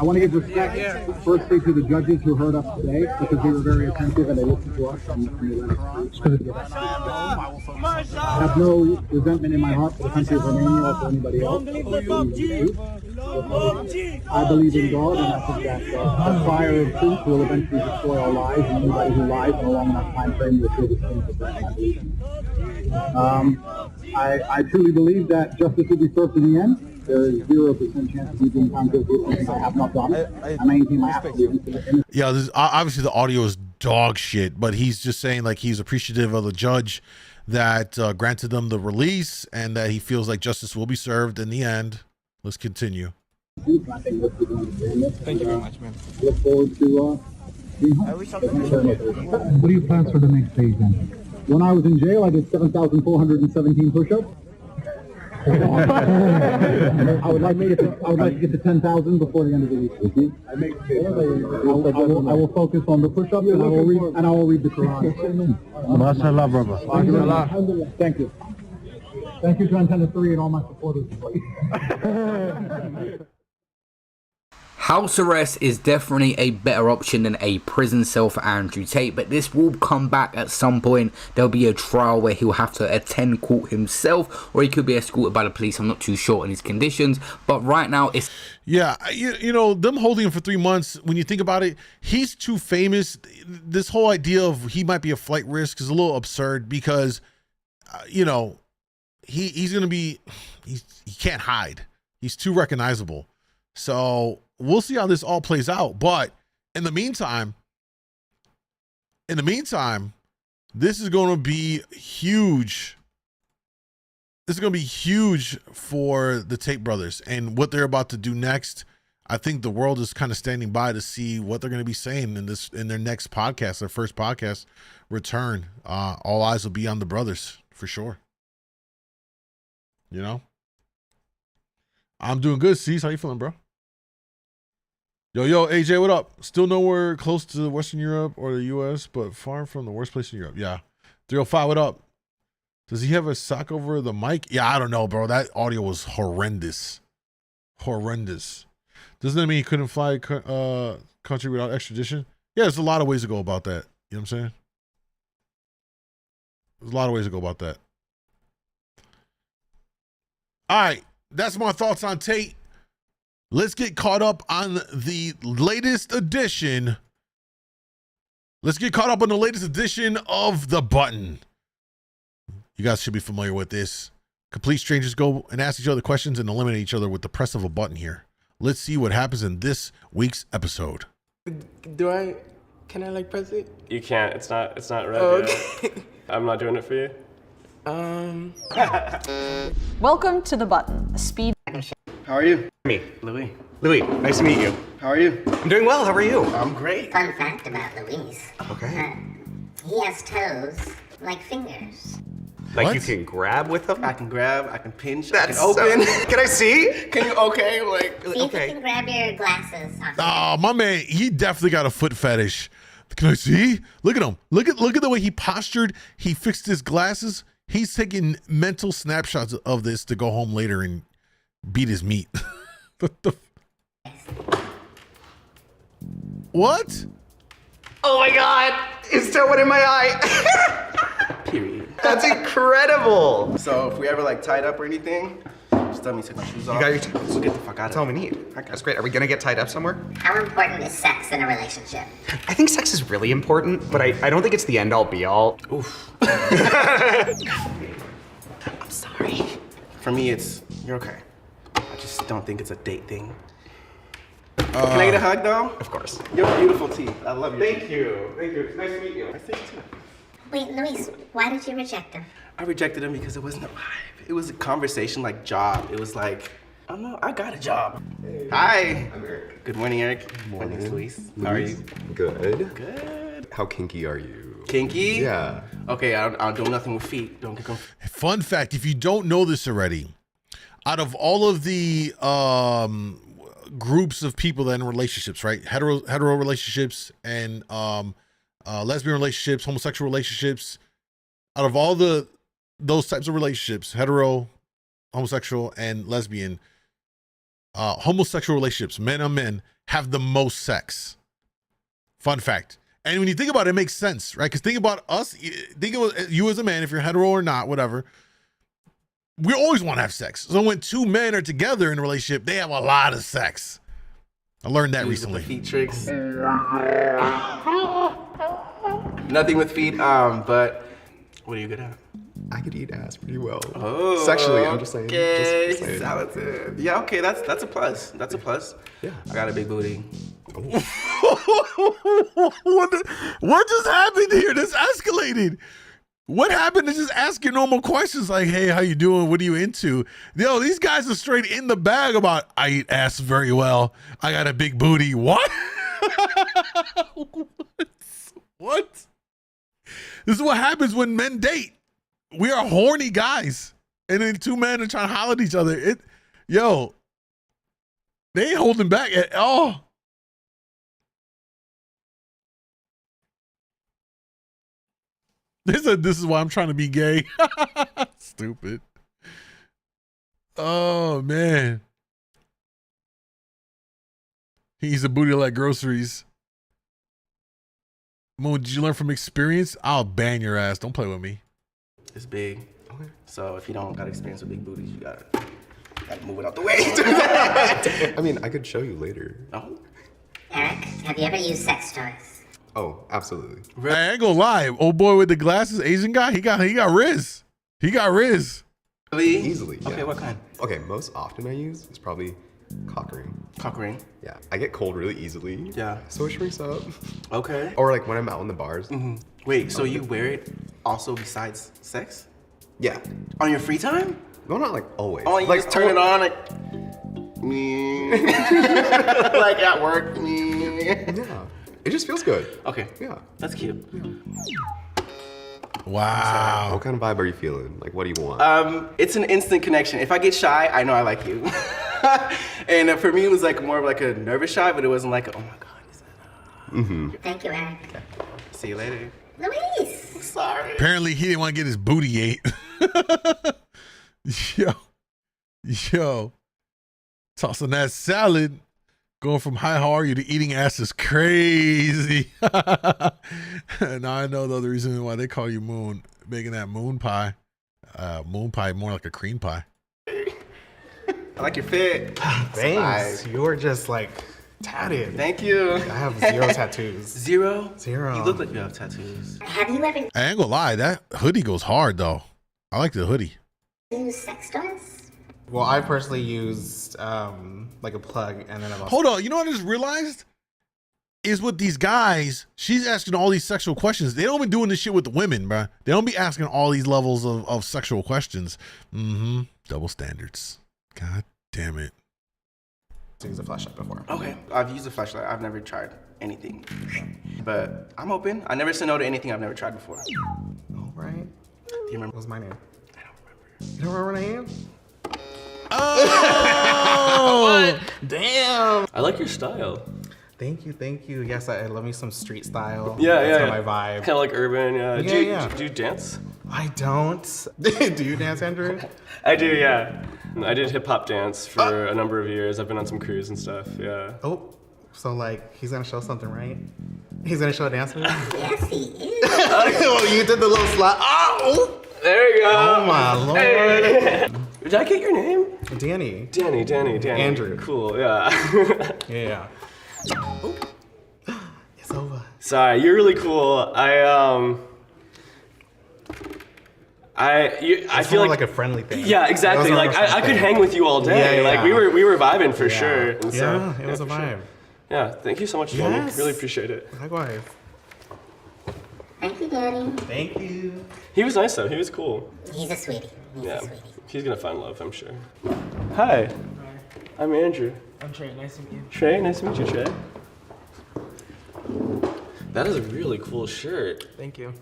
want to give respect firstly to the judges who heard us today, because they were very attentive and they listened to us and they let us speak. I have no resentment in my heart for the country of Romania or for anybody else. I believe in God, and I think that the fire of truth will eventually destroy all lies, and anybody who lies in a long enough time frame will feel the same for that. I truly believe that justice will be served in the end. There is 0% chance of me being found guilty of something I have not done. I maintain my absolute innocence. Yeah, this, obviously the audio is dog shit, but he's just saying like he's appreciative of the judge that granted them the release and that he feels like justice will be served in the end. Let's continue. Thank you very much, man. Look forward to being home. What are your plans for the next phase then? When I was in jail, I did 7,417 push-ups. I would like to get to 10,000 before the end of the week. I will focus on the push-ups and I will read the Quran. MashaAllah, brother. Thank you. Thank you to Antenna 3 and all my supporters. House arrest is definitely a better option than a prison cell for Andrew Tate, but this will come back at some point. There'll be a trial where he'll have to attend court himself, or he could be escorted by the police. I'm not too sure on his conditions, but right now it's... Yeah, you know, them holding him for 3 months, when you think about it, he's too famous. This whole idea of he might be a flight risk is a little absurd because, you know, he's going to be... he can't hide. He's too recognizable. So... we'll see how this all plays out. But in the meantime, this is going to be huge. This is going to be huge for the Tate brothers and what they're about to do next. I think the world is kind of standing by to see what they're going to be saying in their next podcast, their first podcast return. All eyes will be on the brothers for sure. You know, I'm doing good. Cease, how you feeling, bro? Yo, AJ, what up? Still nowhere close to Western Europe or the U.S., but far from the worst place in Europe. Yeah. 305, what up? Does he have a sock over the mic? Yeah, I don't know, bro. That audio was horrendous. Horrendous. Doesn't that mean he couldn't fly country without extradition? Yeah, there's a lot of ways to go about that. You know what I'm saying? There's a lot of ways to go about that. All right. That's my thoughts on Tate. Let's get caught up on the latest edition. Let's get caught up on the latest edition of The Button. You guys should be familiar with this. Complete strangers go and ask each other questions and eliminate each other with the press of a button here. Let's see what happens in this week's episode. Can I like press it? You can't. It's not red Okay. yet. I'm not doing it for you. Welcome to The Button, a speed. How are you? Me, Louis. Louis, nice to meet you. How are you? I'm doing well. How are you? I'm great. Fun fact about Louise. Okay. He has toes like fingers. Like What? you can grab with them? I can grab, I can pinch, That's I can open. Can I see? Can you, okay, like, See if you can grab your glasses off. Oh, my man, he definitely got a foot fetish. Can I see? Look at him. Look at the way he postured. He fixed his glasses. He's taking mental snapshots of this to go home later and beat his meat. What? Oh my God! It's still one in my eye. period. That's incredible. So if we ever like tied up or anything, just tell me to take my shoes off. got your toes? We'll get the fuck out That's of all we need. That's great. Are we gonna get tied up somewhere? How important is sex in a relationship? I think sex is really important, but I don't think it's the end-all be-all. Oof. I'm sorry. For me, it's, you're okay. I just don't think it's a date thing. Can I get a hug though? Of course. You have beautiful teeth. I love you. Thank you. Thank you. It's nice to meet you. I think too. Wait, Luis, why did you reject him? I rejected him because it wasn't a vibe. It was a conversation like job. It was like, I don't know, I got a job. Hi. I'm Eric. Good morning, Eric. My name's Luis. How are you? Good. Good. How kinky are you? Kinky? Yeah. Okay, I'll do nothing with feet. Don't get confused. Fun fact, if you don't know this already, out of all of the groups of people that are in relationships, right? Hetero relationships and lesbian relationships, homosexual relationships, out of all those types of relationships, hetero, homosexual, and lesbian, homosexual relationships, men on men, have the most sex. Fun fact. And when you think about it, it makes sense, right? Because think about us, think about you as a man, if you're hetero or not, whatever. We always want to have sex. So when two men are together in a relationship, they have a lot of sex. I learned that recently. Feet tricks. Nothing with feet, but what are you good at? I could eat ass pretty well. Oh, sexually, I'm just saying. Okay, Just saying. talented. Yeah, okay, that's a plus. That's a plus. Yeah. I got a big booty. What just happened here? This escalated. What happened to just ask your normal questions like, hey, how you doing? What are you into? Yo, these guys are straight in the bag about, I eat ass very well. I got a big booty. What? What? This is what happens when men date. We are horny guys. And then two men are trying to holler at each other. They ain't holding back at all. This is why I'm trying to be gay. Stupid. Oh, man. He eats a booty like groceries. Moon, did you learn from experience? I'll ban your ass. Don't play with me. It's big. Okay. So if you don't got experience with big booties, you gotta move it out the way. I mean, I could show you later. Oh. Eric, have you ever used sex toys? Oh, absolutely. I ain't gonna lie. Old boy with the glasses, Asian guy, he got Riz. He got Riz. Really? Easily, yeah. Okay, what kind? Okay, most often I use is probably cock ring. Cock ring? Yeah, I get cold really easily. Yeah. So it shrinks up. Okay. Or like when I'm out in the bars. Mm-hmm. Wait, so you wear it also besides sex? Yeah. On your free time? No, not like always. Oh, you like, just turn it on? me. Like at work, me. Yeah. It just feels good. Okay. Yeah. That's cute. Wow. What kind of vibe are you feeling? Like, what do you want? It's an instant connection. If I get shy, I know I like you. And for me, it was like more of like a nervous shy, but it wasn't like, oh my God, is that Thank you, Eric. See you later. Luis! Sorry. Apparently, he didn't want to get his booty ate. Yo. Tossing that salad. Going from hi, how are you to eating ass is crazy. Now I know the other reason why they call you Moon. Making that moon pie. Moon pie more like a cream pie. I like your fit. Thanks. You're just like tatted. Thank you. I have 0 tattoos. 0? 0. You look like you have tattoos. Have you ever I ain't gonna lie, that hoodie goes hard though. I like the hoodie. used sex toys? Well, I personally used like a plug, and then I've also Hold on, you know what I just realized? Is with these guys, she's asking all these sexual questions. They don't be doing this shit with the women, bruh. They don't be asking all these levels of sexual questions. Double standards. God damn it. used a flashlight before. Okay, I've used a flashlight. I've never tried anything. But I'm open. I never said no to anything I've never tried before. All right. Do you remember? What's my name? I don't remember. You don't remember what I am? Oh! Damn. I like your style. Thank you, thank you. Yes, I love me some street style. Yeah, That's yeah. my vibe. Kind of like urban. Yeah. Yeah, Do you dance? I don't. Do you dance, Andrew? I do, yeah. I did hip hop dance for a number of years. I've been on some crews and stuff. Yeah. Oh, so like he's gonna show something, right? He's gonna show a dance move. Yes, he is. Oh, you did the little slide. Oh, there you go. Oh my lord. Hey. Did I get your name? Danny. Danny. Andrew. Cool. Yeah. Yeah. Oh. It's over. Sorry, you're really cool. I feel like a friendly thing. Yeah, exactly. Like I could hang with you all day. Yeah, like we were vibing for sure. And Yeah, so, it was a vibe. Sure. Yeah, thank you so much, Yes. Danny. Really appreciate it. Likewise. Thank you, Daddy. Thank you. He was nice though. He was cool. He's a sweetie. He's Yeah, a sweetie. he's gonna find love, I'm sure. Hi, I'm Andrew. I'm Trey. Nice to meet you. Trey, nice to meet you, Trey. That is a really cool shirt. Thank you.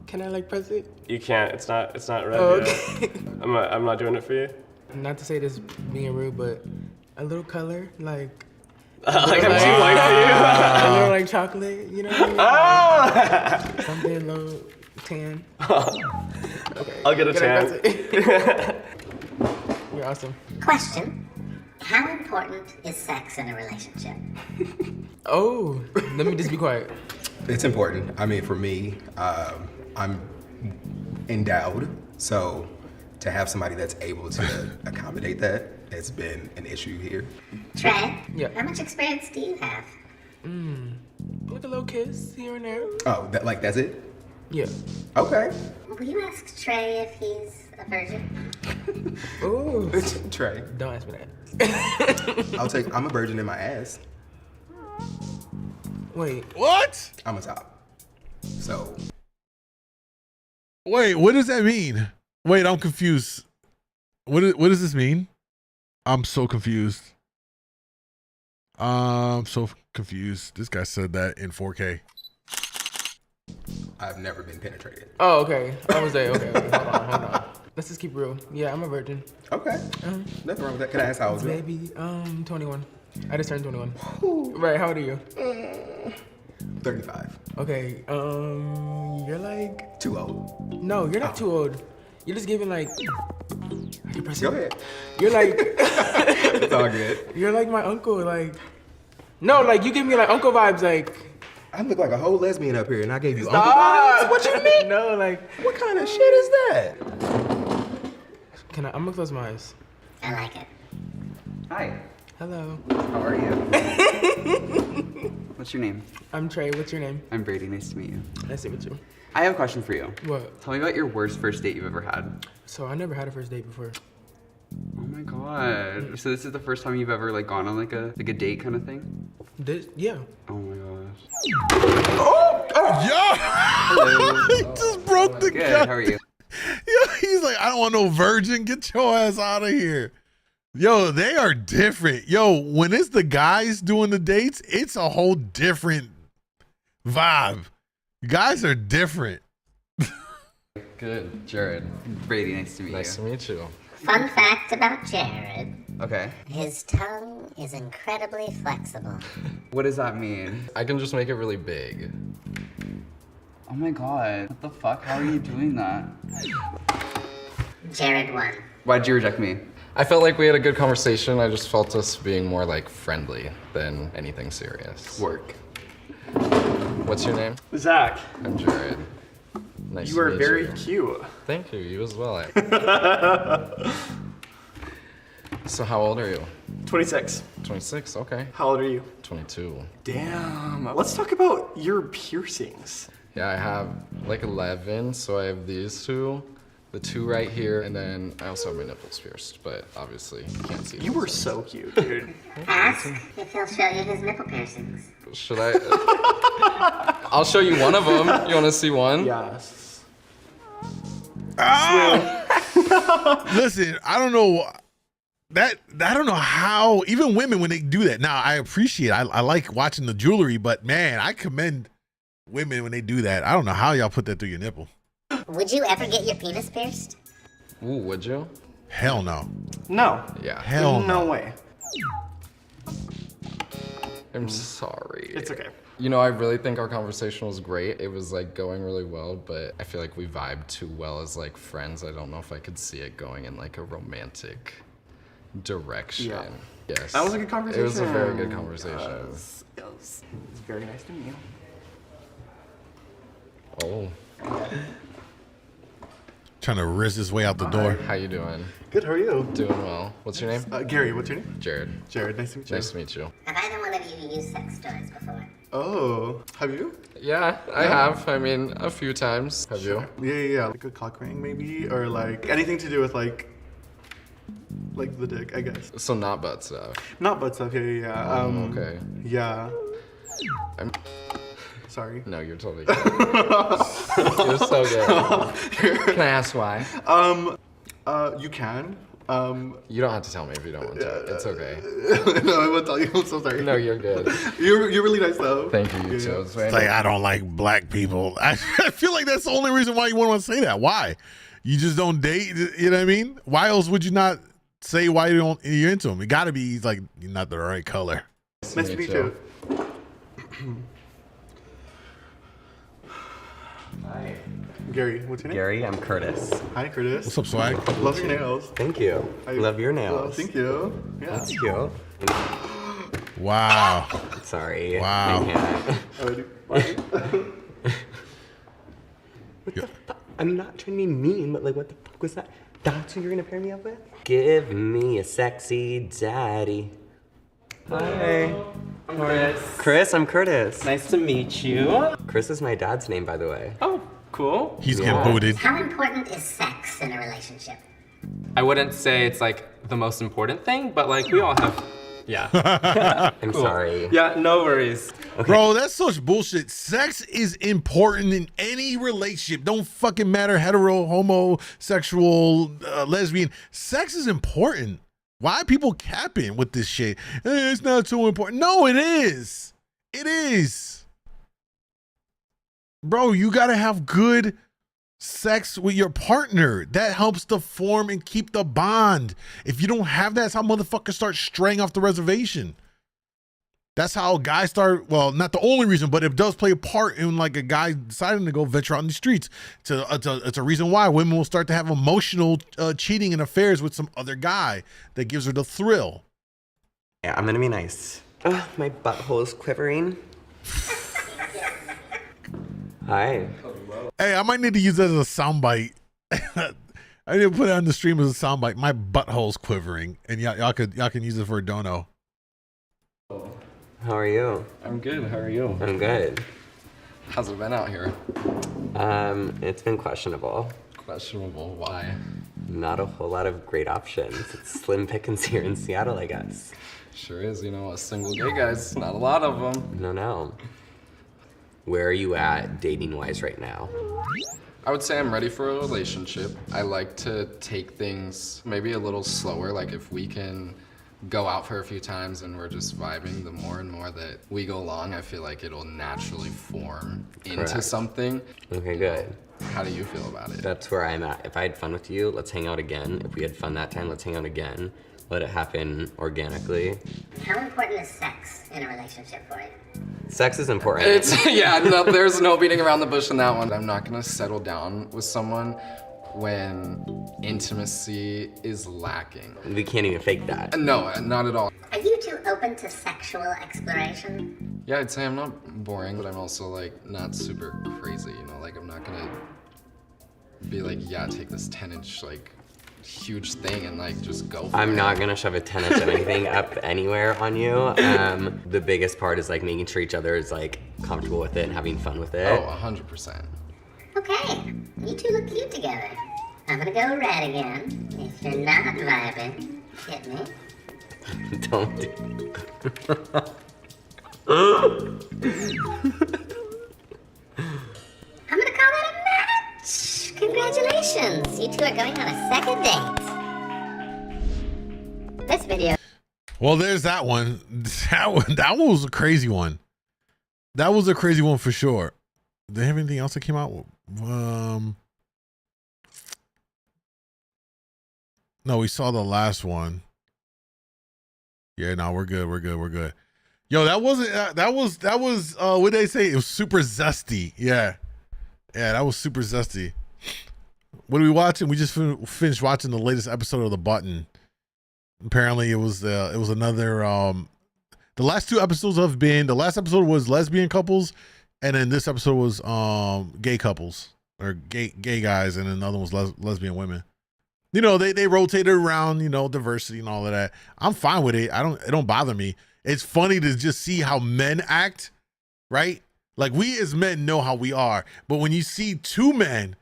Can I like press it? You can't. It's not red Oh, yet. okay. I'm not doing it for you. Not to say this being rude, but a little color, like. Like I'm too white for you. A little like chocolate, you know what I mean? Like, something a little tan. Okay. I'll get a Can I tan. press it? You're awesome. Question. How important is sex in a relationship? Oh, let me just be quiet. It's important. I mean, for me, I'm endowed, so to have somebody that's able to accommodate that has been an issue here. Trey, Yeah. how much experience do you have? Like a little kiss here and there. Oh, that's it? Yeah. Okay. Will you ask Trey if he's a virgin? Ooh. Trey. Don't ask me that. I'm a virgin in my ass. Wait. What? I'm a top. So. Wait, what does that mean? Wait, I'm confused. What does this mean? I'm so confused. This guy said that in 4K. I've never been penetrated. Oh, okay. I was there. Okay. Hold on. Let's just keep real. Yeah, I'm a virgin. Okay. Nothing wrong with that. Can I ask how old you are? Maybe 21. I just turned 21. Right. How old are you? 35. Okay. You're like too old. No, you're not too old. You're just giving like. Go ahead. You're like. It's all good. You're like my uncle. Like. No, like you give me like uncle vibes. Like. I look like a whole lesbian up here, and I gave you uncle Stop. vibes? What you mean? No, like. What kind of shit is that? I'm gonna close my eyes. I like it. Hi. Hello. How are you? What's your name? I'm Trey. What's your name? I'm Brady. Nice to meet you. Nice to meet you. I have a question for you. What? Tell me about your worst first date you've ever had. So I never had a first date before. Oh my god. So this is the first time you've ever like gone on like a date kind of thing? Yeah. Oh my gosh. He just broke the Good. guy. How are you? Yeah, he's like, I don't want no virgin. Get your ass out of here. Yo, they are different. Yo, when it's the guys doing the dates, it's a whole different vibe. Guys are different. Good, Jared. Brady, nice to meet you. Nice to meet you. Fun fact about Jared. Okay. His tongue is incredibly flexible. What does that mean? I can just make it really big. Oh my god. What the fuck? How are you doing that? Jared won. Why'd you reject me? I felt like we had a good conversation. I just felt us being more like friendly than anything serious. Work. What's your name? Zach. I'm Jared. Nice You to are meet very you. cute. Thank you. You as well. So how old are you? 26. 26, okay. How old are you? 22. Damn. Let's talk about your piercings. Yeah, I have like 11, so I have these two, the two right here, and then I also have my nipples pierced, but obviously you can't see You them, were so cute, dude. Ask if he'll show you his nipple piercings. Should I? I'll show you one of them. You want to see one? Yes. Listen, I don't know I don't know how even women when they do that. Now I appreciate I like watching the jewelry, but man, I commend women when they do that. I don't know how y'all put that through your nipple. Would you ever get your penis pierced? Ooh, would you? Hell no. No. Yeah. Hell no way. I'm sorry. It's okay. You know, I really think our conversation was great. It was like going really well, but I feel like we vibed too well as like friends. I don't know if I could see it going in like a romantic direction. Yeah. Yes. That was a good conversation. It was a very good conversation. Yes. It's very nice to meet you. Oh. Trying to risk his way out the door. How you doing? Good, how are you? Doing well. What's your name? Gary, what's your name? Jared. Jared, nice to meet you. Nice to meet you. Have either one of you used sex toys before? Oh, have you? Yeah, I have. I mean, a few times. Have you? Yeah. Like a cock ring maybe, or like anything to do with like the dick, I guess. So not butt stuff. Not butt stuff, yeah. Okay. Yeah. I'm sorry. No, you're totally good. You're so good. Can I ask why? You can. You don't have to tell me if you don't want to. It's okay. No, I won't tell you. I'm so sorry. No, you're good. You're really nice though. Thank you, you too. Yeah. It's very It's like nice. I don't like black people. I feel like that's the only reason why you wouldn't want to say that. Why? You just don't date. You know what I mean? Why else would you not say why you're into him? It got to be like you're not the right color. Nice to meet you. Hi. Gary, what's your name? Gary, I'm Curtis. Hi, Curtis. What's up, swag? Love your nails. Thank you. Love your nails. Thank you. Yeah. That's cute. Wow. Sorry. Wow. I can't. I'm not trying to be mean, but like, what the fuck was that? That's who you're gonna pair me up with? Give me a sexy daddy. Hi. I'm Chris. Chris, I'm Curtis. Nice to meet you. Chris is my dad's name, by the way. Oh, cool. He's getting booted. How important is sex in a relationship? I wouldn't say it's like the most important thing, but like we all have. Yeah. I'm sorry. Yeah, no worries. Bro, that's such bullshit. Sex is important in any relationship. Don't fucking matter hetero, homosexual, lesbian. Sex is important. Why are people capping with this shit? It's not so important. No, it is. It is. Bro, you gotta have good sex with your partner. That helps to form and keep the bond. If you don't have that, that's how motherfuckers start straying off the reservation. That's how guys start, well, not the only reason, but it does play a part in like a guy deciding to go venture out in the streets. It's a reason why women will start to have emotional cheating and affairs with some other guy that gives her the thrill. Yeah, I'm gonna be nice. Ugh, my butthole is quivering. Hi. Hey, I might need to use that as a soundbite. I need to put it on the stream as a soundbite. My butthole's quivering, and y'all can use it for a dono. How are you? I'm good. How are you? I'm good. How's it been out here? It's been questionable. Questionable? Why? Not a whole lot of great options. It's slim pickings here in Seattle, I guess. Sure is. You know, a single gay guys, not a lot of them. No. Where are you at dating-wise right now? I would say I'm ready for a relationship. I like to take things maybe a little slower. Like if we can go out for a few times and we're just vibing, the more and more that we go along, I feel like it'll naturally form into Correct. something. Okay, good. How do you feel about it? That's where I'm at. If I had fun with you, let's hang out again. If we had fun that time, let's hang out again. Let it happen organically. How important is sex in a relationship for you? Sex is important. It's, yeah, no, there's no beating around the bush in that one. I'm not gonna settle down with someone when intimacy is lacking. We can't even fake that. No, not at all. Are you two open to sexual exploration? Yeah, I'd say I'm not boring, but I'm also like not super crazy, you know? Like I'm not gonna be like, yeah, take this 10-inch like huge thing and like just go for it. I'm not gonna shove a 10-inch of anything up anywhere on you. The biggest part is like making sure each other is like comfortable with it and having fun with it. Oh, 100%. Okay, you two look cute together. I'm gonna go red again. If you're not vibing, hit me. Don't do I'm gonna call that a match. Congratulations, you two are going on a second date. This video. Well, there's that one. That one was a crazy one. That was a crazy one for sure. Do they have anything else that came out? No, we saw the last one. Yeah, no, we're good. We're good. We're good. Yo, that wasn't. That was. What did they say? It was super zesty. Yeah, that was super zesty. What are we watching? We just finished watching the latest episode of The Button. Apparently, it was another. The last two episodes have been. The last episode was lesbian couples, and then this episode was gay couples or gay guys, and then another one was lesbian women. You know, they rotated around, you know, diversity and all of that. I'm fine with it. It don't bother me. It's funny to just see how men act, right? Like we as men know how we are, but when you see two men,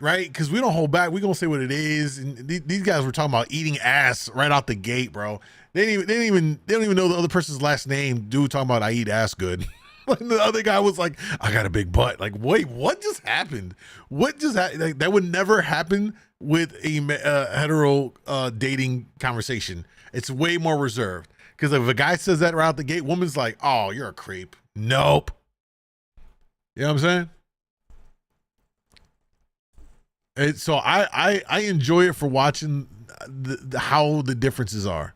right? Because we don't hold back. We're gonna say what it is. And these guys were talking about eating ass right out the gate, bro. They don't even know the other person's last name. Dude talking about I eat ass good. And the other guy was like, I got a big butt. Like, wait, what just happened? What just happened? Like, that would never happen with a hetero dating conversation. It's way more reserved. Because if a guy says that right out the gate, woman's like, oh, you're a creep. Nope. You know what I'm saying? And so I enjoy it for watching how the differences are.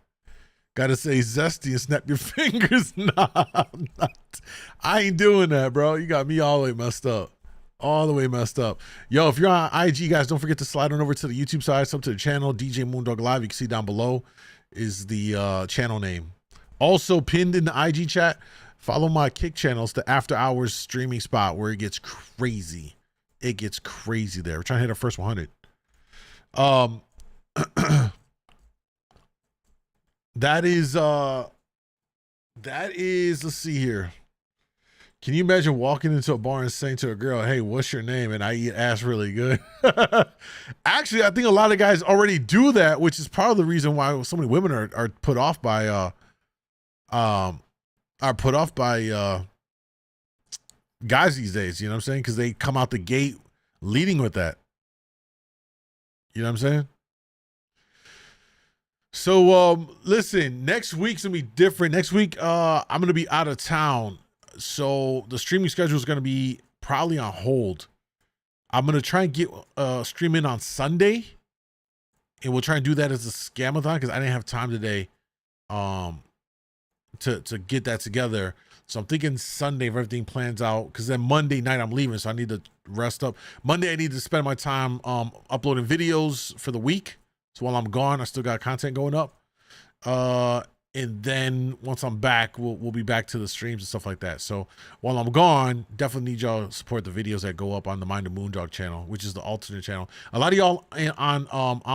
Gotta say zesty and snap your fingers. Nah, I'm not. I ain't doing that, bro. You got me all the way messed up. All the way messed up. Yo, if you're on IG, guys, don't forget to slide on over to the YouTube side, sub to the channel, DJ Moondawg Live. You can see down below is the channel name. Also pinned in the IG chat, follow my Kick channels, the after hours streaming spot where it gets crazy. It gets crazy there. We're trying to hit our first 100. That is, let's see here. Can you imagine walking into a bar and saying to a girl, hey, what's your name? And I eat ass really good. Actually, I think a lot of guys already do that, which is part of the reason why so many women are put off by, guys these days. You know what I'm saying? Because they come out the gate leading with that. You know what I'm saying? So listen, next week's gonna be different. Next week, I'm gonna be out of town. So the streaming schedule is gonna be probably on hold. I'm gonna try and get stream in on Sunday. And we'll try and do that as a scamathon because I didn't have time today to get that together. So I'm thinking Sunday if everything plans out, because then Monday night I'm leaving, so I need to rest up. Monday I need to spend my time uploading videos for the week. So while I'm gone, I still got content going up. And then once I'm back, we'll be back to the streams and stuff like that. So while I'm gone, definitely need y'all to support the videos that go up on the Mind of MoonDawg channel, which is the alternate channel. A lot of y'all on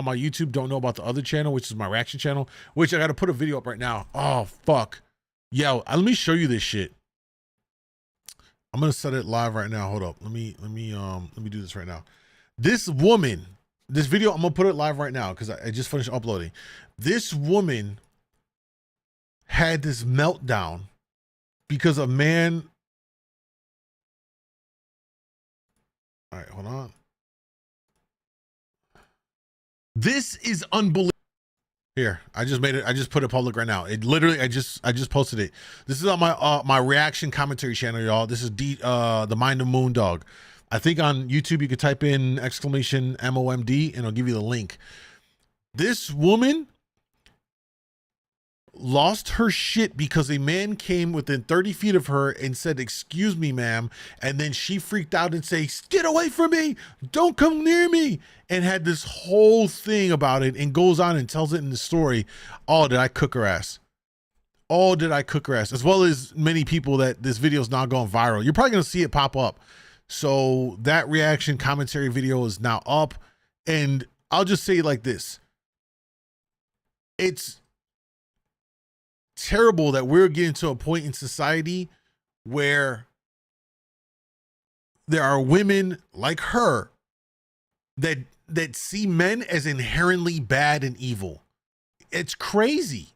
my YouTube don't know about the other channel, which is my reaction channel, which I got to put a video up right now. Oh, fuck. Yo, let me show you this shit. I'm going to set it live right now. Hold up. Let me do this right now. This woman, this video, I'm going to put it live right now because I just finished uploading. This woman had this meltdown because a man All right, hold on. This is unbelievable. Here, I just made it. I just put it public right now. It literally, I just posted it. This is on my my reaction commentary channel, y'all. This is the Mind of MoonDawg. I think on YouTube you could type in !MOMD and it'll give you the link. This woman lost her shit because a man came within 30 feet of her and said, "Excuse me, ma'am," and then she freaked out and says, "Get away from me, don't come near me," and had this whole thing about it, and goes on and tells it in the story. Oh, did I cook her ass? Oh, did I cook her ass? As well as many people that this video is now going viral. You're probably gonna see it pop up. So that reaction commentary video is now up, and I'll just say it like this: it's terrible that we're getting to a point in society where there are women like her that see men as inherently bad and evil. It's crazy.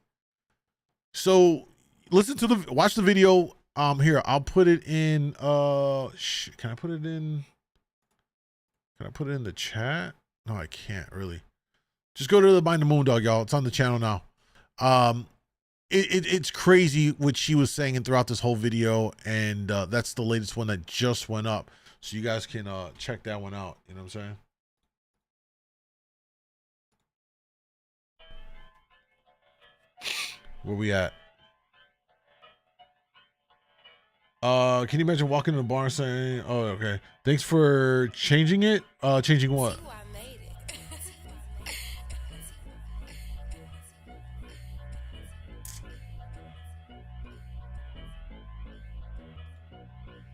So watch the video. Here, I'll put it in can I put it in the chat? No, I can't really. Just go to the Mind of MoonDawg, y'all. It's on the channel now. It's crazy what she was saying throughout this whole video, and that's the latest one that just went up, so you guys can check that one out. You know what I'm saying? Where we at? Can you imagine walking in the bar saying, "Oh, okay, thanks for changing it"? Changing what?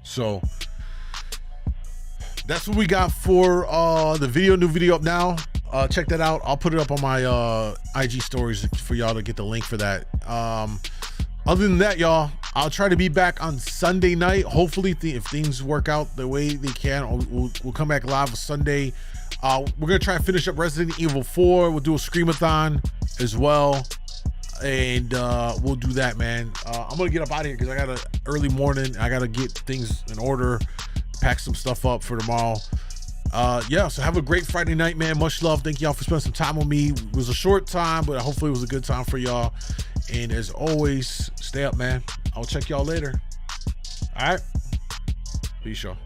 So that's what we got for the video. New video up now. Check that out. I'll put it up on my IG stories for y'all to get the link for that. Other than that, y'all, I'll try to be back on Sunday night. Hopefully, if things work out the way they can, we'll come back live Sunday. We're gonna try and finish up Resident Evil 4. We'll do a Screamathon as well, and we'll do that, man. I'm gonna get up out of here because I got an early morning. I gotta get things in order, pack some stuff up for tomorrow. Yeah, so have a great Friday night, man. Much love. Thank y'all for spending some time with me. It was a short time, but hopefully it was a good time for y'all. And as always, stay up, man. I'll check y'all later. All right, peace, y'all.